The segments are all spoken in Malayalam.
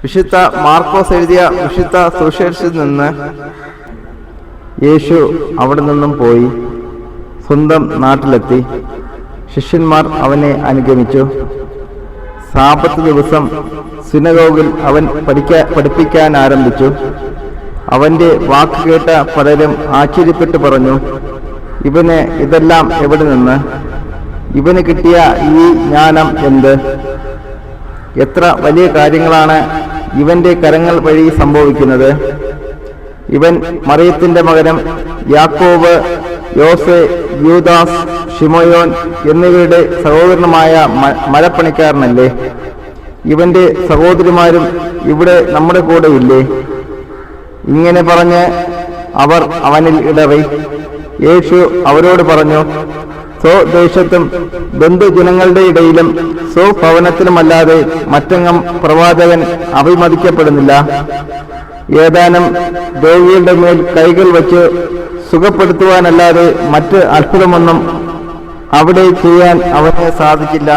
വിശുദ്ധ മാർക്കോസ് എഴുതിയ വിശുദ്ധ സുവിശേഷത്തിൽ നിന്ന് യേശു അവിടെ നിന്നും പോയി സ്വന്തം നാട്ടിലെത്തി. ശിഷ്യന്മാർ അവനെ അനുഗമിച്ചു. സാബത്ത് ദിവസം സിനഗോഗിൽ അവൻ പഠിപ്പിക്കാൻ ആരംഭിച്ചു. അവന്റെ വാക്ക് കേട്ട പലരും ആശ്ചര്യപ്പെട്ടു പറഞ്ഞു, ഇവന് ഇതെല്ലാം എവിടെ നിന്ന്? ഇവന് കിട്ടിയ ഈ ജ്ഞാനം എന്ത്? എത്ര വലിയ കാര്യങ്ങളാണ് ഇവന്റെ കരങ്ങൾ വഴി സംഭവിക്കുന്നത്. ഇവൻ മറിയത്തിന്റെ മകനും യാക്കോബ്, യോസെ, യൂദാസ്, ശിമയോൻ എന്നിവരുടെ സഹോദരനുമായ മരപ്പണിക്കാരനല്ലേ? ഇവന്റെ സഹോദരിമാരും ഇവിടെ നമ്മുടെ കൂടെ ഇല്ലേ? ഇങ്ങനെ പറഞ്ഞ് അവർ അവനിൽ ഇടറി. യേശു അവരോട് പറഞ്ഞു, സ്വദേശത്തും ബന്ധുജനങ്ങളുടെ ഇടയിലും സ്വഭവനത്തിലുമല്ലാതെ മറ്റെങ്ങും പ്രവാചകൻ അഭിമതിക്കപ്പെടുന്നില്ല. ഏതാനും രോഗികളുടെ മേൽ കൈകൾ വച്ച് സുഖപ്പെടുത്തുവാനല്ലാതെ മറ്റ് അത്ഭുതമൊന്നും അവിടെ ചെയ്യാൻ അവന് സാധിച്ചില്ല.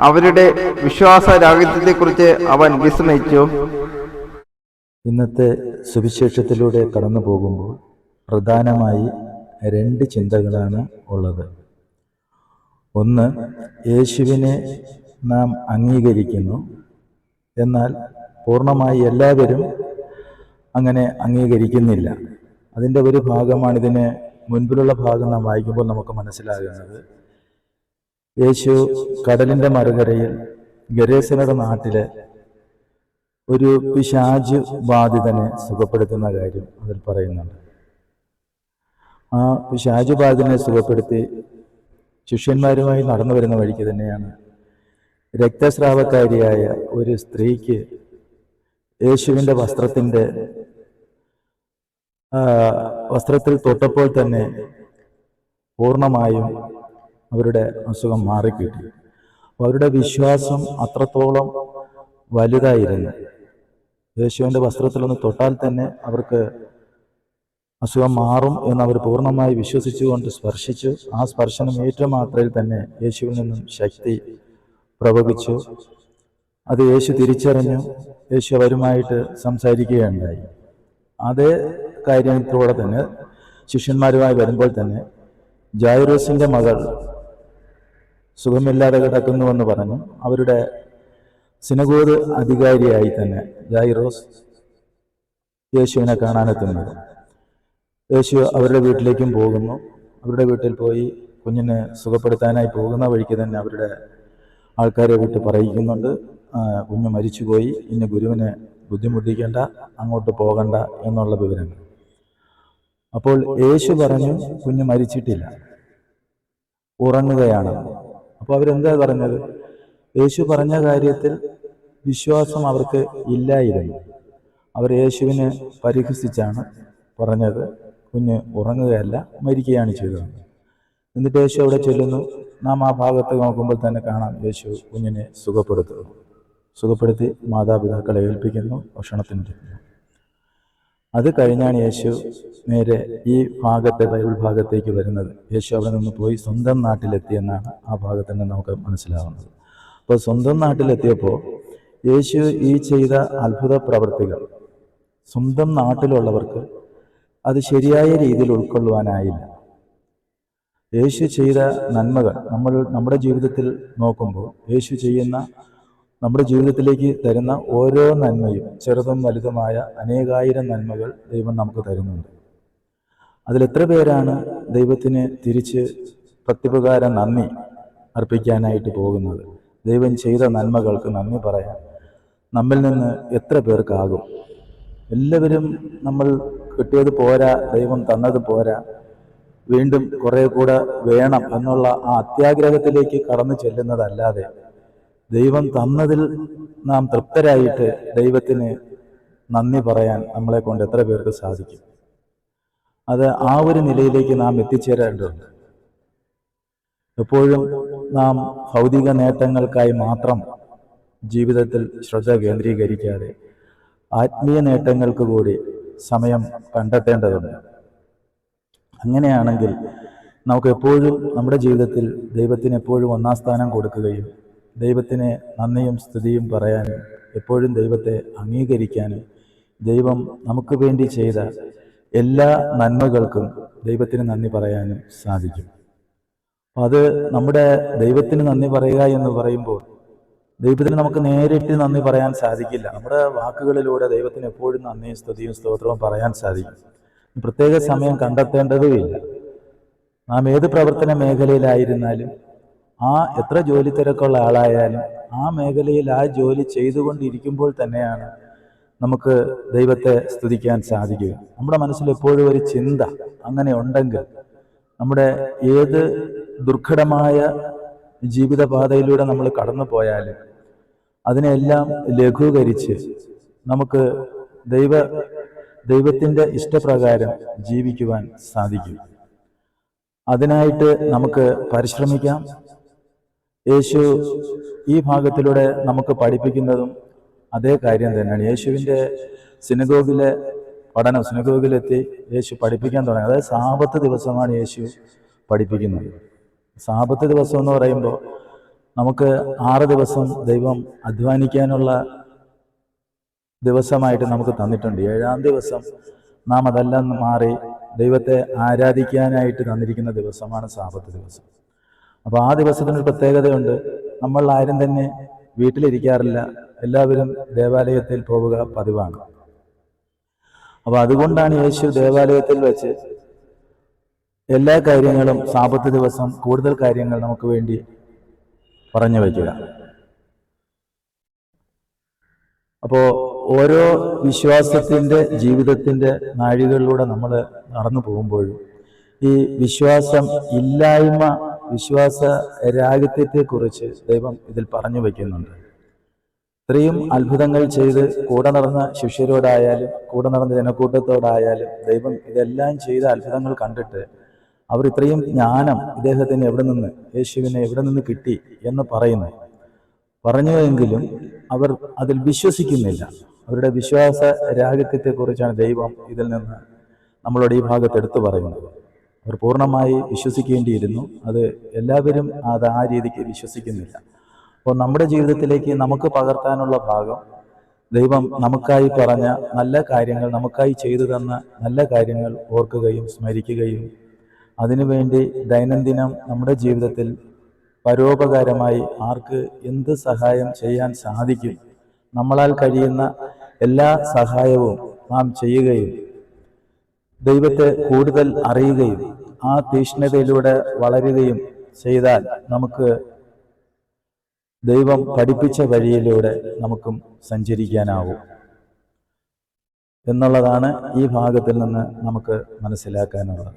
അവരുടെ വിശ്വാസരാഹിത്യത്തെക്കുറിച്ച് അവൻ വിസ്മയിച്ചു. ഇന്നത്തെ സുവിശേഷത്തിലൂടെ കടന്നു പോകുമ്പോൾ പ്രധാനമായി 2 ചിന്തകളാണ് ഉള്ളത്. ഒന്ന്, യേശുവിനെ നാം അംഗീകരിക്കുന്നു, എന്നാൽ പൂർണ്ണമായി എല്ലാവരും അങ്ങനെ അംഗീകരിക്കുന്നില്ല. അതിൻ്റെ ഒരു ഭാഗമാണിതിന് മുൻപിലുള്ള ഭാഗം നാം വായിക്കുമ്പോൾ നമുക്ക് മനസ്സിലാകുന്നത്. യേശു കടലിൻ്റെ മറുകരയിൽ ഗരേസനയുടെ നാട്ടിലെ ഒരു പിശാച് ബാധിതനെ സുഖപ്പെടുത്തുന്ന കാര്യം അതിൽ പറയുന്നുണ്ട്. ആ പിശാച് ബാധിതനെ സുഖപ്പെടുത്തി ശിഷ്യന്മാരുമായി നടന്നു വരുന്ന വഴിക്ക് തന്നെയാണ് രക്തസ്രാവക്കാരിയായ ഒരു സ്ത്രീക്ക് യേശുവിൻ്റെ വസ്ത്രത്തിൽ തൊട്ടപ്പോൾ തന്നെ പൂർണ്ണമായും അവരുടെ അസുഖം മാറിക്കിട്ടി. അവരുടെ വിശ്വാസം അത്രത്തോളം വലുതായിരുന്നു. യേശുവിൻ്റെ വസ്ത്രത്തിലൊന്ന് തൊട്ടാൽ തന്നെ അവർക്ക് അസുഖം മാറും എന്നവർ പൂർണ്ണമായി വിശ്വസിച്ചുകൊണ്ട് സ്പർശിച്ചു. ആ സ്പർശനം ഏറ്റ മാത്രയിൽ തന്നെ യേശുവിൽ നിന്നും ശക്തി പ്രവഹിച്ചു. അത് യേശു തിരിച്ചറിഞ്ഞു. യേശു അവരുമായിട്ട് സംസാരിക്കുകയുണ്ടായി. അതേ കാര്യത്തിലൂടെ തന്നെ ശിഷ്യന്മാരുമായി വരുമ്പോൾ തന്നെ ജായിറോസിൻ്റെ മകൾ സുഖമില്ലാതെ കിടക്കുന്നുവെന്ന് പറഞ്ഞു. അവരുടെ സിനഗോഗ് അധികാരിയായി തന്നെ ജായിറോസ് യേശുവിനെ കാണാനെത്തുന്നത്. യേശു അവരുടെ വീട്ടിലേക്കും പോകുന്നു. അവരുടെ വീട്ടിൽ പോയി കുഞ്ഞിനെ സുഖപ്പെടുത്താനായി പോകുന്ന വഴിക്ക് തന്നെ അവരുടെ ആൾക്കാരെ വിട്ട് പറയിക്കുന്നുണ്ട്, കുഞ്ഞ് മരിച്ചുപോയി, ഇനി ഗുരുവിനെ ബുദ്ധിമുട്ടിക്കേണ്ട, അങ്ങോട്ട് പോകണ്ട എന്നുള്ള വിവരങ്ങൾ. അപ്പോൾ യേശു പറഞ്ഞു, കുഞ്ഞ് മരിച്ചിട്ടില്ല, ഉറങ്ങുകയാണ്. അപ്പോൾ അവരെന്താ പറഞ്ഞത്? യേശു പറഞ്ഞ കാര്യത്തിൽ വിശ്വാസം അവർക്ക് ഇല്ലായിരുന്നു. അവർ യേശുവിനെ പരിഹസിച്ചാണ് പറഞ്ഞത്, കുഞ്ഞ് ഉറങ്ങുകയല്ല, മരിക്കുകയാണ് ചെയ്തത്. എന്നിട്ട് യേശു അവിടെ ചെല്ലുന്നു. നാം ആ ഭാഗത്ത് നോക്കുമ്പോൾ തന്നെ കാണാം, യേശു കുഞ്ഞിനെ സുഖപ്പെടുത്തി മാതാപിതാക്കളെ ഏൽപ്പിക്കുന്നു, ഭക്ഷണത്തിന്. അത് കഴിഞ്ഞാണ് യേശു നേരെ ഈ ബൈബിൾ ഭാഗത്തേക്ക് വരുന്നത്. യേശു അവിടെ നിന്ന് പോയി സ്വന്തം നാട്ടിലെത്തിയെന്നാണ് ആ ഭാഗത്ത് നിന്ന് നമുക്ക് മനസ്സിലാവുന്നത്. അപ്പോൾ സ്വന്തം നാട്ടിലെത്തിയപ്പോൾ യേശു ഈ ചെയ്ത അത്ഭുത പ്രവൃത്തികൾ സ്വന്തം നാട്ടിലുള്ളവർക്ക് അത് ശരിയായ രീതിയിൽ ഉൾക്കൊള്ളുവാനായില്ല. യേശു ചെയ്ത നന്മകൾ നമ്മുടെ ജീവിതത്തിൽ നോക്കുമ്പോൾ യേശു ചെയ്യുന്ന നമ്മുടെ ജീവിതത്തിലേക്ക് തരുന്ന ഓരോ നന്മയും ചെറുതും വലുതുമായ അനേകായിരം നന്മകൾ ദൈവം നമുക്ക് തരുന്നുണ്ട്. അതിലെത്ര പേരാണ് ദൈവത്തിന് തിരിച്ച് പ്രത്യുപകാരം നന്ദി അർപ്പിക്കാനായിട്ട് പോകുന്നത്? ദൈവം ചെയ്ത നന്മകൾക്ക് നന്ദി പറയാൻ നമ്മിൽ നിന്ന് എത്ര പേർക്കാകും? എല്ലാവരും നമ്മൾ കിട്ടിയത് പോരാ, ദൈവം തന്നത് പോരാ, വീണ്ടും കുറെ കൂടെ വേണം എന്നുള്ള ആ അത്യാഗ്രഹത്തിലേക്ക് കടന്നു ചെല്ലുന്നതല്ലാതെ ദൈവം തന്നതിൽ നാം തൃപ്തരായിട്ട് ദൈവത്തിന് നന്ദി പറയാൻ നമ്മളെ കൊണ്ട് എത്ര പേർക്ക് സാധിക്കും? അത് ആ ഒരു നിലയിലേക്ക് നാം എത്തിച്ചേരേണ്ടതുണ്ട്. എപ്പോഴും നാം ഭൗതിക നേട്ടങ്ങൾക്കായി മാത്രം ജീവിതത്തിൽ ശ്രദ്ധ കേന്ദ്രീകരിക്കാതെ ആത്മീയ നേട്ടങ്ങൾക്ക് കൂടി സമയം കണ്ടെത്തേണ്ടതുണ്ട്. അങ്ങനെയാണെങ്കിൽ നമുക്ക് എപ്പോഴും നമ്മുടെ ജീവിതത്തിൽ ദൈവത്തിന് എപ്പോഴും ഒന്നാം സ്ഥാനം കൊടുക്കുകയും ദൈവത്തിന് നന്ദിയും സ്തുതിയും പറയാനും എപ്പോഴും ദൈവത്തെ അംഗീകരിക്കാനും ദൈവം നമുക്ക് വേണ്ടി ചെയ്ത എല്ലാ നന്മകൾക്കും ദൈവത്തിന് നന്ദി പറയാനും സാധിക്കും. അത് നമ്മുടെ ദൈവത്തിന് നന്ദി പറയുക എന്ന് പറയുമ്പോൾ ദൈവത്തിന് നമുക്ക് നേരിട്ട് നന്ദി പറയാൻ സാധിക്കില്ല. നമ്മുടെ വാക്കുകളിലൂടെ ദൈവത്തിന് എപ്പോഴും നന്ദിയും സ്തുതിയും സ്തോത്രവും പറയാൻ സാധിക്കും. പ്രത്യേക സമയം കണ്ടെത്തേണ്ടതുമില്ല. നാം ഏത് പ്രവർത്തന മേഖലയിലായിരുന്നാലും, എത്ര ജോലി തിരക്കുള്ള ആളായാലും, ആ മേഖലയിൽ ആ ജോലി ചെയ്തുകൊണ്ടിരിക്കുമ്പോൾ തന്നെയാണ് നമുക്ക് ദൈവത്തെ സ്തുതിക്കാൻ സാധിക്കുക. നമ്മുടെ മനസ്സിൽ എപ്പോഴും ഒരു ചിന്ത അങ്ങനെ ഉണ്ടെങ്കിൽ നമ്മുടെ ഏത് ദുർഘടമായ ജീവിതപാതയിലൂടെ നമ്മൾ കടന്നു പോയാലും അതിനെല്ലാം ലഘൂകരിച്ച് നമുക്ക് ദൈവത്തിൻ്റെ ഇഷ്ടപ്രകാരം ജീവിക്കുവാൻ സാധിക്കും. അതിനായിട്ട് നമുക്ക് പരിശ്രമിക്കാം. യേശു ഈ ഭാഗത്തിലൂടെ നമുക്ക് പഠിപ്പിക്കുന്നതും അതേ കാര്യം തന്നെയാണ്. യേശുവിൻ്റെ സിനഗോഗിലെത്തി യേശു പഠിപ്പിക്കാൻ തുടങ്ങി. അതായത് സാബത്ത് ദിവസമാണ് യേശു പഠിപ്പിക്കുന്നത്. സാബത്ത് ദിവസം എന്ന് പറയുമ്പോൾ നമുക്ക് 6 ദിവസം ദൈവം അധ്വാനിക്കാനുള്ള ദിവസമായിട്ട് നമുക്ക് തന്നിട്ടുണ്ട്. 7-ാം ദിവസം നാം അതെല്ലാം മാറി ദൈവത്തെ ആരാധിക്കാനായിട്ട് തന്നിരിക്കുന്ന ദിവസമാണ് സാബത്ത് ദിവസം. അപ്പോൾ ആ ദിവസത്തിനൊരു പ്രത്യേകതയുണ്ട്. നമ്മൾ ആരും തന്നെ വീട്ടിലിരിക്കാറില്ല. എല്ലാവരും ദേവാലയത്തിൽ പോവുക പതിവാണ്. അപ്പോൾ അതുകൊണ്ടാണ് യേശു ദേവാലയത്തിൽ വെച്ച് എല്ലാ കാര്യങ്ങളും സാബത്ത് ദിവസം കൂടുതൽ കാര്യങ്ങൾ നമുക്ക് വേണ്ടി പറഞ്ഞു വയ്ക്കുക. അപ്പോൾ ഓരോ വിശ്വാസത്തിൻ്റെ ജീവിതത്തിൻ്റെ നാഴികളിലൂടെ നമ്മൾ നടന്നു പോകുമ്പോഴും ഈ വിശ്വാസം ഇല്ലായ്മ, വിശ്വാസ രാഹിത്യത്തെക്കുറിച്ച് ദൈവം ഇതിൽ പറഞ്ഞു വയ്ക്കുന്നുണ്ട്. ഇത്രയും അത്ഭുതങ്ങൾ ചെയ്ത് കൂടെ നടന്ന ശിഷ്യരോടായാലും കൂടെ നടന്ന ജനക്കൂട്ടത്തോടായാലും ദൈവം ഇതെല്ലാം ചെയ്ത അത്ഭുതങ്ങൾ കണ്ടിട്ട് അവർ ഇത്രയും ജ്ഞാനം ഇദ്ദേഹത്തിന് യേശുവിനെ എവിടെ നിന്ന് കിട്ടി എന്ന് പറഞ്ഞുവെങ്കിലും അവർ അതിൽ വിശ്വസിക്കുന്നില്ല. അവരുടെ വിശ്വാസ രാഹിത്യത്തെക്കുറിച്ചാണ് ദൈവം ഇതിൽ നിന്ന് നമ്മളോട് ഈ ഭാഗത്ത് എടുത്തു പറയുന്നത്. അവർ പൂർണ്ണമായി വിശ്വസിക്കേണ്ടിയിരുന്നു. അത് എല്ലാവരും ആ രീതിക്ക് വിശ്വസിക്കുന്നില്ല. അപ്പോൾ നമ്മുടെ ജീവിതത്തിലേക്ക് നമുക്ക് പകർത്താനുള്ള ഭാഗം ദൈവം നമുക്കായി പറഞ്ഞ നല്ല കാര്യങ്ങൾ, നമുക്കായി ചെയ്തു തന്ന നല്ല കാര്യങ്ങൾ ഓർക്കുകയും സ്മരിക്കുകയും അതിനുവേണ്ടി ദൈനംദിനം നമ്മുടെ ജീവിതത്തിൽ പരോപകാരമായി ആർക്ക് എന്ത് സഹായം ചെയ്യാൻ സാധിക്കും, നമ്മളാൽ കഴിയുന്ന എല്ലാ സഹായവും നാം ചെയ്യുകയും ദൈവത്തെ കൂടുതൽ അറിയുകയും ആ തീക്ഷ്ണതയിലൂടെ വളരുകയും ചെയ്താൽ നമുക്ക് ദൈവം പഠിപ്പിച്ച വഴിയിലൂടെ നമുക്കും സഞ്ചരിക്കാനാവും എന്നുള്ളതാണ് ഈ ഭാഗത്തിൽ നിന്ന് നമുക്ക് മനസ്സിലാക്കാനുള്ളത്.